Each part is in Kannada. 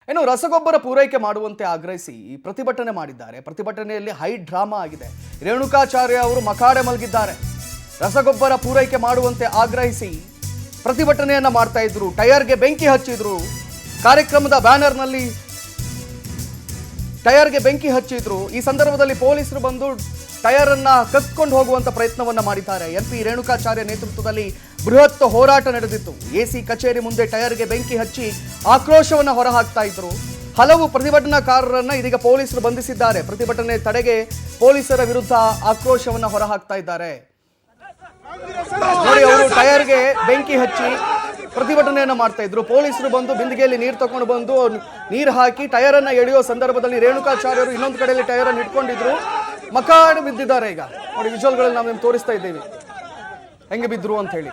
ಇನ್ನು ರಸಗೊಬ್ಬರ ಪೂರೈಕೆ ಮಾಡುವಂತೆ ಆಗ್ರಹಿಸಿ ಪ್ರತಿಭಟನೆ ಮಾಡಿದ್ದಾರೆ. ಪ್ರತಿಭಟನೆಯಲ್ಲಿ ಹೈ ಡ್ರಾಮಾ ಆಗಿದೆ. ರೇಣುಕಾಚಾರ್ಯ ಅವರು ಮಕಾಡೆ ಮಲಗಿದ್ದಾರೆ. ರಸಗೊಬ್ಬರ ಪೂರೈಕೆ ಮಾಡುವಂತೆ ಆಗ್ರಹಿಸಿ ಪ್ರತಿಭಟನೆಯನ್ನ ಮಾಡ್ತಾ ಇದ್ರು. ಟೈರ್ಗೆ ಬೆಂಕಿ ಹಚ್ಚಿದ್ರು. ಕಾರ್ಯಕ್ರಮದ ಬ್ಯಾನರ್ನಲ್ಲಿ ಟೈರ್ಗೆ ಬೆಂಕಿ ಹಚ್ಚಿದ್ರು. ಈ ಸಂದರ್ಭದಲ್ಲಿ ಪೊಲೀಸರು ಬಂದು ಟೈರ್ ಅನ್ನ ಕಸ್ಕೊಂಡು ಹೋಗುವಂತ ಪ್ರಯತ್ನವನ್ನ ಮಾಡಿದ್ದಾರೆ. ಎಂಪಿ ರೇಣುಕಾಚಾರ್ಯ ನೇತೃತ್ವದಲ್ಲಿ ಬೃಹತ್ ಹೋರಾಟ ನಡೆದಿತ್ತು. ಎಸಿ ಕಚೇರಿ ಮುಂದೆ ಟೈರ್ಗೆ ಬೆಂಕಿ ಹಚ್ಚಿ ಆಕ್ರೋಶವನ್ನ ಹೊರಹಾಕ್ತಾ ಇದ್ರು. ಹಲವು ಪ್ರತಿಭಟನಾಕಾರರನ್ನ ಇದೀಗ ಪೊಲೀಸರು ಬಂಧಿಸಿದ್ದಾರೆ. ಪ್ರತಿಭಟನೆ ತಡೆಗೆ ಪೊಲೀಸರ ವಿರುದ್ಧ ಆಕ್ರೋಶವನ್ನ ಹೊರಹಾಕ್ತಾ ಇದ್ದಾರೆ. ನೋಡಿ, ಅವರು ಟೈರ್ಗೆ ಬೆಂಕಿ ಹಚ್ಚಿ ಪ್ರತಿಭಟನೆಯನ್ನ ಮಾಡ್ತಾ ಇದ್ರು. ಪೊಲೀಸರು ಬಂದು ಬಿಂದಿಗೆಯಲ್ಲಿ ನೀರು ತಕೊಂಡು ಬಂದು ನೀರು ಹಾಕಿ ಟೈರ್ ಅನ್ನ ಎಳೆಯೋ ಸಂದರ್ಭದಲ್ಲಿ ರೇಣುಕಾಚಾರ್ಯರು ಇನ್ನೊಂದು ಕಡೆಯಲ್ಲಿ ಟೈರ್ ಅನ್ನು ಇಟ್ಕೊಂಡಿದ್ರು. ಮಕಾಡಿ ಬಿದ್ದಿದ್ದಾರೆ. ಈಗ ನೋಡಿ, ವಿಜುವಲ್ಗಳಲ್ಲಿ ನಾವು ನಿಮ್ಗೆ ತೋರಿಸ್ತಾ ಇದ್ದೇವೆ ಹೆಂಗೆ ಬಿದ್ರು ಅಂತ ಹೇಳಿ.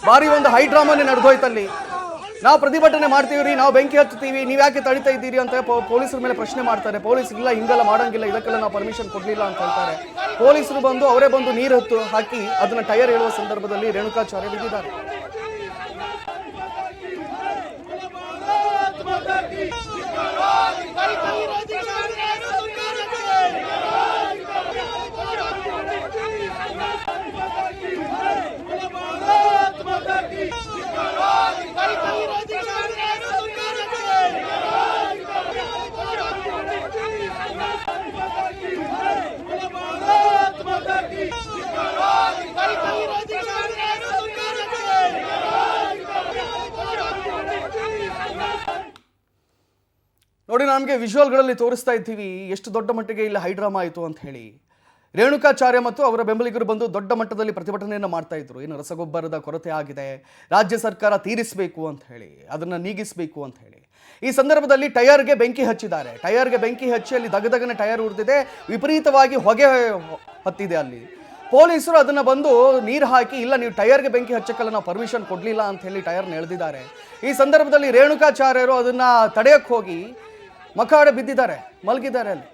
ಬಾರಿ ಒಂದು ಹೈ ಡ್ರಾಮಾನೇ ನಡೆದೋಯ್ತಲ್ಲಿ. ನಾವು ಪ್ರತಿಭಟನೆ ಮಾಡ್ತೀವಿ, ನಾವು ಬೆಂಕಿ ಹಚ್ಚುತ್ತೀವಿ, ನೀವು ಯಾಕೆ ತಡಿತಾ ಇದ್ದೀರಿ ಅಂತ ಪೊಲೀಸರ ಮೇಲೆ ಪ್ರಶ್ನೆ ಮಾಡ್ತಾರೆ. ಪೊಲೀಸರಿಲ್ಲ, ಹಿಂಗೆಲ್ಲ ಮಾಡಂಗಿಲ್ಲ, ಇದಕ್ಕೆಲ್ಲ ನಾವು ಪರ್ಮಿಷನ್ ಕೊಡ್ಲಿಲ್ಲ ಅಂತ ಹೇಳ್ತಾರೆ. ಪೊಲೀಸರು ಬಂದು ಅವರೇ ಬಂದು ನೀರು ಹಾಕಿ ಅದನ್ನ ಟೈರ್ ಹೇಳುವ ಸಂದರ್ಭದಲ್ಲಿ ರೇಣುಕಾಚಾರ್ಯ ಬಿದ್ದಿದ್ದಾರೆ. ನೋಡಿ, ನಮಗೆ ವಿಜುವಲ್ಗಳಲ್ಲಿ ತೋರಿಸ್ತಾ ಇದ್ದೀವಿ ಎಷ್ಟು ದೊಡ್ಡ ಮಟ್ಟಿಗೆ ಇಲ್ಲಿ ಹೈಡ್ರಾಮಾ ಆಯಿತು ಅಂತ ಹೇಳಿ. ರೇಣುಕಾಚಾರ್ಯ ಮತ್ತು ಅವರ ಬೆಂಬಲಿಗರು ಬಂದು ದೊಡ್ಡ ಮಟ್ಟದಲ್ಲಿ ಪ್ರತಿಭಟನೆಯನ್ನು ಮಾಡ್ತಾ ಇದ್ರು. ಇನ್ನು ರಸಗೊಬ್ಬರದ ಕೊರತೆ ಆಗಿದೆ, ರಾಜ್ಯ ಸರ್ಕಾರ ತೀರಿಸಬೇಕು ಅಂತ ಹೇಳಿ, ಅದನ್ನು ನೀಗಿಸಬೇಕು ಅಂತ ಹೇಳಿ. ಈ ಸಂದರ್ಭದಲ್ಲಿ ಟೈರ್ಗೆ ಬೆಂಕಿ ಹಚ್ಚಿದ್ದಾರೆ. ಟೈರ್ಗೆ ಬೆಂಕಿ ಹಚ್ಚಿ ಅಲ್ಲಿ ದಗದಗನೆ ಟೈರ್ ಉರಿದಿದೆ. ವಿಪರೀತವಾಗಿ ಹೊಗೆ ಹತ್ತಿದೆ ಅಲ್ಲಿ. ಪೊಲೀಸರು ಅದನ್ನ ಬಂದು ನೀರು ಹಾಕಿ, ಇಲ್ಲ ನೀವು ಟೈರ್ಗೆ ಬೆಂಕಿ ಹಚ್ಚಕ್ಕಲ್ಲ, ನಾವು ಪರ್ಮಿಷನ್ ಕೊಡಲಿಲ್ಲ ಅಂತ ಹೇಳಿ ಟೈರ್ನ ಎಳೆದಿದ್ದಾರೆ. ಈ ಸಂದರ್ಭದಲ್ಲಿ ರೇಣುಕಾಚಾರ್ಯರು ಅದನ್ನ ತಡೆಯಕ್ಕೆ ಹೋಗಿ ಮಕಾಡೆ ಬಿದ್ದಿದ್ದಾರೆ, ಮಲಗಿದ್ದಾರೆ ಅಲ್ಲಿ.